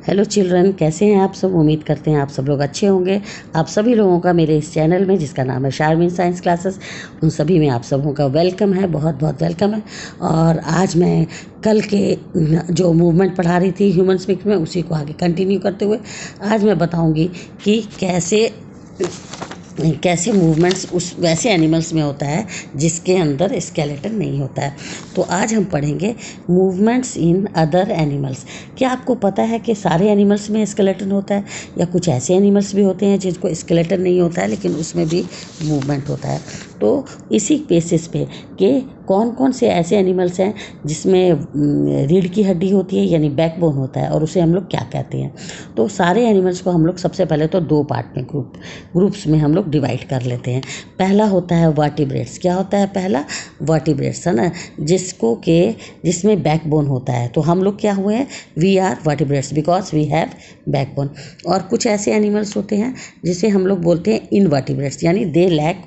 Hello children, कैसे हैं आप सब। उम्मीद करते हैं आप सब लोग अच्छे होंगे। आप सभी लोगों का मेरे इस चैनल में, जिसका नाम है शारमीन साइंस क्लासेस, उन सभी में आप सबों का वेलकम है, बहुत बहुत वेलकम है। और आज मैं कल के जो मूवमेंट पढ़ा रही थी ह्यूमन स्पीक में, उसी को आगे कंटिन्यू करते हुए आज मैं बताऊंगी कि कैसे मूवमेंट्स उस वैसे एनिमल्स में होता है जिसके अंदर स्केलेटन नहीं होता है। तो आज हम पढ़ेंगे मूवमेंट्स इन अदर एनिमल्स। क्या आपको पता है कि सारे एनिमल्स में स्केलेटन होता है, या कुछ ऐसे एनिमल्स भी होते हैं जिनको स्केलेटन नहीं होता है लेकिन उसमें भी मूवमेंट होता है। तो इसी बेसिस पे कि कौन कौन से ऐसे एनिमल्स हैं जिसमें रीढ़ की हड्डी होती है यानी बैकबोन होता है, और उसे हम लोग क्या कहते हैं। तो सारे एनिमल्स को हम लोग सबसे पहले तो दो पार्ट में ग्रुप्स में हम लोग डिवाइड कर लेते हैं। पहला होता है वर्टिब्रेट्स। क्या होता है पहला? वर्टिब्रेट्स, है ना, जिसमें बैकबोन होता है। तो हम लोग क्या हुए हैं? We are vertebrates because we have backbone. और कुछ ऐसे एनिमल्स होते हैं जिसे हम लोग बोलते हैं इनवर्टिब्रेट्स, यानी दे लैक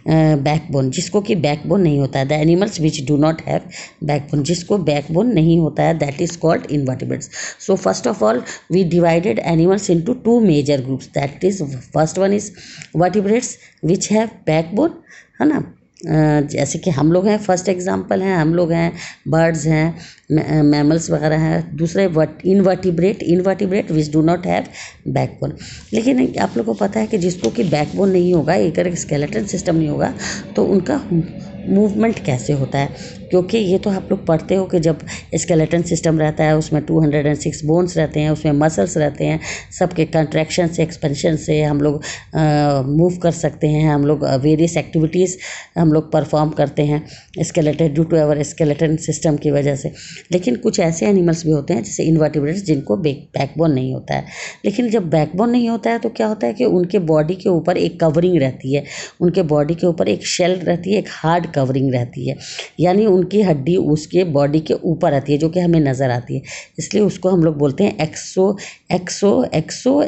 बैकबोन, जिसको कि बैकबोन नहीं होता है। The animals which do not have backbone, जिसको बैकबोन नहीं होता है, that is called invertebrates. So first of all we divided animals into two major groups, that is first one is vertebrates which have backbone, है ना। जैसे कि हम लोग हैं, फर्स्ट एग्जांपल हैं, हम लोग हैं, बर्ड्स हैं, मैमल्स वगैरह हैं। दूसरे invertebrate which do not have backbone. लेकिन आप लोग को पता है कि जिसको कि बैकबोन नहीं होगा, एक स्केलेटन सिस्टम नहीं होगा, तो उनका मूवमेंट कैसे होता है। क्योंकि ये तो आप लोग पढ़ते हो कि जब स्केलेटन सिस्टम रहता है उसमें 206 बोन्स रहते हैं, उसमें मसल्स रहते हैं, सबके कंट्रैक्शन से एक्सपेंशन से हम लोग मूव कर सकते हैं, हम लोग वेरियस एक्टिविटीज़ हम लोग परफॉर्म करते हैं skeleton due to our skeleton system की वजह से। लेकिन कुछ ऐसे एनिमल्स भी होते हैं जैसे इनवर्टिब्रेट्स जिनको बैकबोन नहीं होता है। लेकिन जब बैकबोन नहीं होता है तो क्या होता है कि उनके बॉडी के ऊपर एक कवरिंग रहती है, उनके बॉडी के ऊपर एक शेल रहती है, एक हार्ड कवरिंग रहती है, यानी उनकी हड्डी उसके बॉडी के ऊपर रहती है जो कि हमें नज़र आती है। इसलिए उसको हम लोग बोलते हैं एक्सो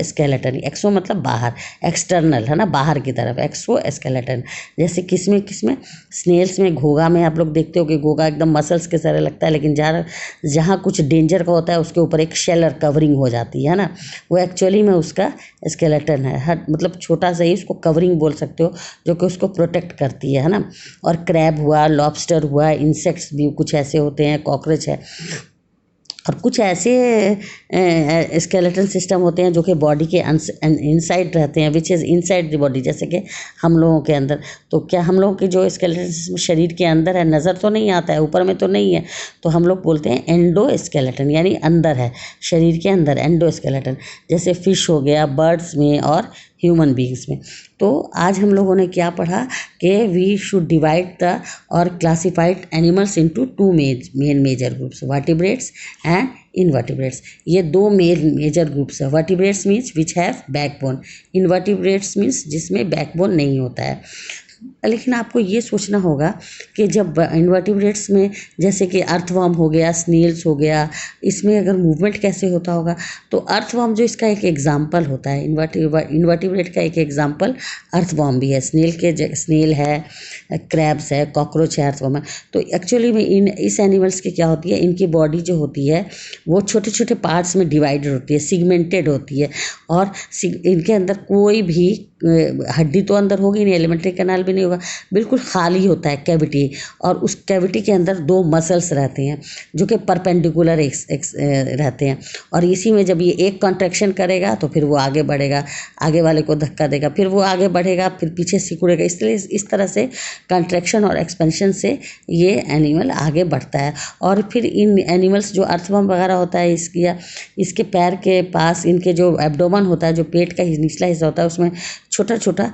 स्केलेटन। एक्सो मतलब बाहर, एक्सटर्नल, है ना, बाहर की तरफ, एक्सो स्केलेटन। जैसे किसमें स्नेल्स में, घोगा में आप लोग देखते हो कि घोगा एकदम मसल्स के तरह लगता है, लेकिन जहाँ कुछ डेंजर का होता है उसके ऊपर एक शेलर कवरिंग हो जाती है ना, वो एक्चुअली में उसका स्केलेटन है। मतलब छोटा सा ही उसको कवरिंग बोल सकते हो, जो कि उसको प्रोटेक्ट करती है ना। और क्रैब हुआ, लॉबस्टर हुआ, इंसेक्ट्स भी कुछ ऐसे होते हैं, कॉकरोच है, और कुछ ऐसे स्केलेटन सिस्टम होते हैं जो कि बॉडी के इनसाइड रहते हैं, which is inside the body, जैसे कि हम लोगों के अंदर। तो क्या हम लोगों के जो स्केलेटन सिस्टम शरीर के अंदर है, नज़र तो नहीं आता है, ऊपर में तो नहीं है, तो हम लोग बोलते हैं एंडो स्केलेटन, यानी अंदर है, शरीर के अंदर एंडो स्केलेटन। जैसे फिश हो गया, बर्ड्स में और ह्यूमन बींग्स में। तो आज हम लोगों ने क्या पढ़ा कि वी शुड डिवाइड द और classified animals into two main major groups, vertebrates and invertebrates. ये दो मेन मेजर ग्रुप्स है। Vertebrates means which have backbone, invertebrates means जिसमें बैकबोन नहीं होता है। लेकिन आपको ये सोचना होगा कि जब इनवर्टिब्रेट्स में, जैसे कि अर्थवर्म हो गया, स्नेल्स हो गया, इसमें अगर मूवमेंट कैसे होता होगा, तो अर्थवर्म जो इसका एक एग्जाम्पल होता है, इनवर्टिब्रेट का एक एग्जाम्पल अर्थवर्म भी है। स्नेल है, क्रैब्स है, कॉकरोच है, अर्थवर्म है। तो एक्चुअली में इस एनिमल्स की क्या होती है, इनकी बॉडी जो होती है वो छोटे छोटे पार्ट्स में डिवाइडेड होती है, सिगमेंटेड होती है, और इनके अंदर कोई भी हड्डी तो अंदर होगी नहीं, एलिमेंट्री कैनाल भी नहीं होगा, बिल्कुल खाली होता है कैविटी। और उस कैविटी के अंदर दो मसल्स रहते हैं जो कि परपेंडिकुलर रहते हैं, और इसी में जब ये एक कॉन्ट्रैक्शन करेगा तो फिर वो आगे बढ़ेगा, आगे वाले को धक्का देगा, फिर वो आगे बढ़ेगा, फिर पीछे सिकुड़ेगा। इसलिए इस तरह से कॉन्ट्रैक्शन और एक्सपेंशन से ये एनिमल आगे बढ़ता है। और फिर इन एनिमल्स जो अर्थवर्म वगैरह होता है, इसके पैर के पास इनके जो एब्डोमेन होता है, जो पेट का निचला हिस्सा होता है, उसमें छोटा छोटा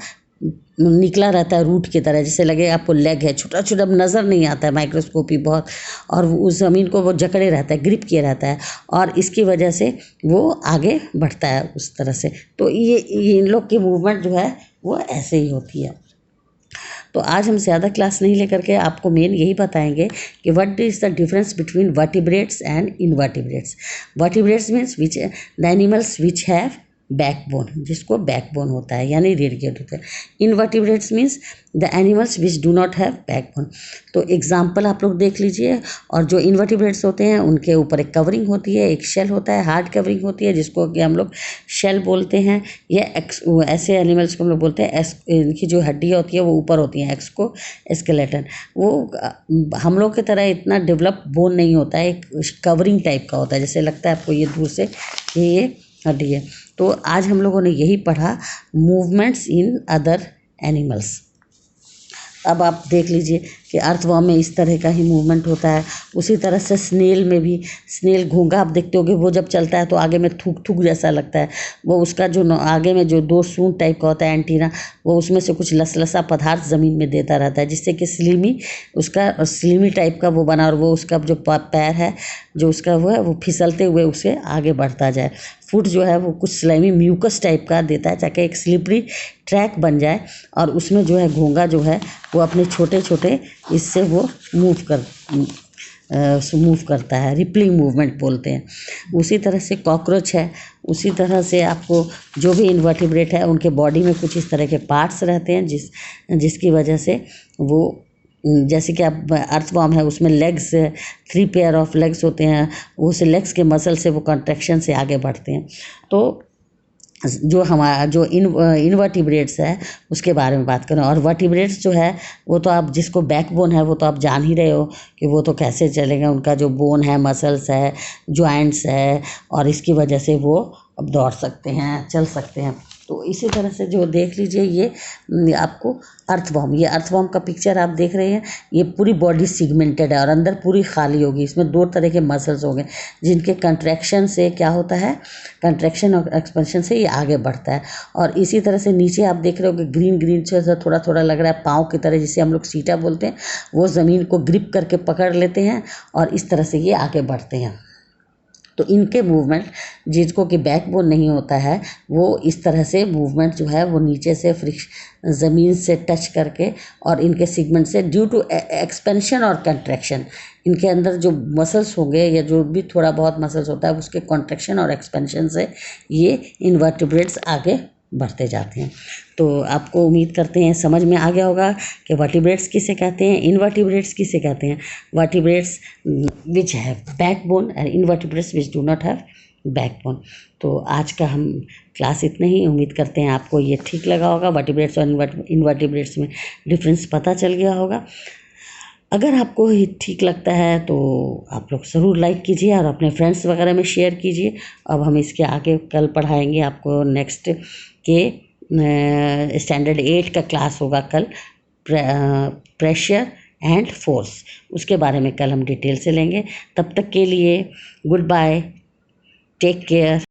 निकला रहता है रूट की तरह, जैसे लगे आपको लेग है, छोटा छोटा नज़र नहीं आता है माइक्रोस्कोपी बहुत, और उस ज़मीन को वो जकड़े रहता है, ग्रिप किए रहता है, और इसकी वजह से वो आगे बढ़ता है उस तरह से। तो ये इन लोग की मूवमेंट जो है वो ऐसे ही होती है। तो आज हम ज़्यादा क्लास नहीं लेकर के आपको मेन यही बताएंगे कि what is the difference between vertebrates and invertebrates. Vertebrates means which the animals which have backbone, जिसको बैकबोन होता है यानी रीढ़ की हड्डी होता है। Invertebrates means the animals which do not have backbone. तो एग्जाम्पल आप लोग देख लीजिए। और जो इनवर्टिब्रेट्स होते हैं उनके ऊपर एक कवरिंग होती है, एक शेल होता है, हार्ड कवरिंग होती है जिसको कि हम लोग शेल बोलते हैं। या ऐसे एनिमल्स को हम लोग बोलते हैं इनकी जो हड्डियाँ होती है वो ऊपर होती हैं, एक्सको स्केलेटन। वो हम लोग की तरह इतना डेवलप बोन नहीं होता है, एक कवरिंग टाइप का होता है, जैसे लगता है आपको ये दूर से कि ये हड्डी है। तो आज हम लोगों ने यही पढ़ा, मूवमेंट्स इन अदर एनिमल्स। अब आप देख लीजिए कि अर्थवर्म में इस तरह का ही मूवमेंट होता है। उसी तरह से स्नेल में भी, स्नेल घोंघा आप देखते होगे, वो जब चलता है तो आगे में थूक थूक जैसा लगता है। वो उसका जो आगे में जो 2 सूंड टाइप का होता है एंटीना, वो उसमें से कुछ लसलसा पदार्थ ज़मीन में देता रहता है, जिससे कि स्लिमी टाइप का वो बना, और वो उसका जो पैर है जो उसका वो है वो फिसलते हुए उसे आगे बढ़ता जाए। फुट जो है वो कुछ स्लाइमी म्यूकस टाइप का देता है ताकि एक स्लिपरी ट्रैक बन जाए, और उसमें जो है घोंघा जो है वो अपने छोटे छोटे इससे वो मूव करता है, रिपलिंग मूवमेंट बोलते हैं। उसी तरह से कॉकरोच है, उसी तरह से आपको जो भी इनवर्टिब्रेट है उनके बॉडी में कुछ इस तरह के पार्ट्स रहते हैं जिसकी वजह से वो, जैसे कि आप अर्थवर्म है उसमें लेग्स, 3 पेयर ऑफ लेग्स होते हैं, उस लेग्स के मसल से वो कॉन्ट्रैक्शन से आगे बढ़ते हैं। तो जो हमारा जो इनवर्टिब्रेट्स है उसके बारे में बात करें। और वर्टिब्रेट्स जो है वो तो आप, जिसको बैकबोन है वो तो आप जान ही रहे हो कि वो तो कैसे चलेगा। उनका जो बोन है, मसल्स है, जॉइंट्स है, और इसकी वजह से वो अब दौड़ सकते हैं, चल सकते हैं। तो इसी तरह से जो देख लीजिए ये आपको अर्थवर्म, ये अर्थवर्म का पिक्चर आप देख रहे हैं। ये पूरी बॉडी सिगमेंटेड है और अंदर पूरी खाली होगी। इसमें 2 तरह के मसल्स होंगे जिनके कंट्रैक्शन से क्या होता है, कंट्रैक्शन और एक्सपेंशन से ये आगे बढ़ता है। और इसी तरह से नीचे आप देख रहे हो कि ग्रीन ग्रीन से थोड़ा थोड़ा लग रहा है पाँव की तरह, जिसे हम लोग सीटा बोलते हैं। वो ज़मीन को ग्रिप करके पकड़ लेते हैं और इस तरह से ये आगे बढ़ते हैं। तो इनके मूवमेंट, जिसको कि बैकबोन नहीं होता है, वो इस तरह से मूवमेंट जो है वो नीचे से ज़मीन से टच करके, और इनके सीगमेंट से ड्यू टू एक्सपेंशन और कंट्रैक्शन, इनके अंदर जो मसल्स होंगे या जो भी थोड़ा बहुत मसल्स होता है उसके कॉन्ट्रैक्शन और एक्सपेंशन से ये इनवर्टिब्रेट्स आगे बढ़ते जाते हैं। तो आपको उम्मीद करते हैं समझ में आ गया होगा कि वर्टिब्रेट्स किसे कहते हैं, इनवर्टिब्रेट्स किसे कहते हैं। Vertebrates which have backbone and invertebrates which do not have backbone. तो आज का हम क्लास इतना ही। उम्मीद करते हैं आपको ये ठीक लगा होगा। वर्टिब्रेट्स और इनवर्टिब्रेट्स में डिफरेंस पता चल गया होगा। अगर आपको ये ठीक लगता है तो आप लोग ज़रूर लाइक कीजिए और अपने फ्रेंड्स वगैरह में शेयर कीजिए। अब हम इसके आगे कल पढ़ाएंगे आपको नेक्स्ट के स्टैंडर्ड 8 का क्लास होगा कल, प्रेशर एंड फोर्स, उसके बारे में कल हम डिटेल से लेंगे। तब तक के लिए गुड बाय, टेक केयर।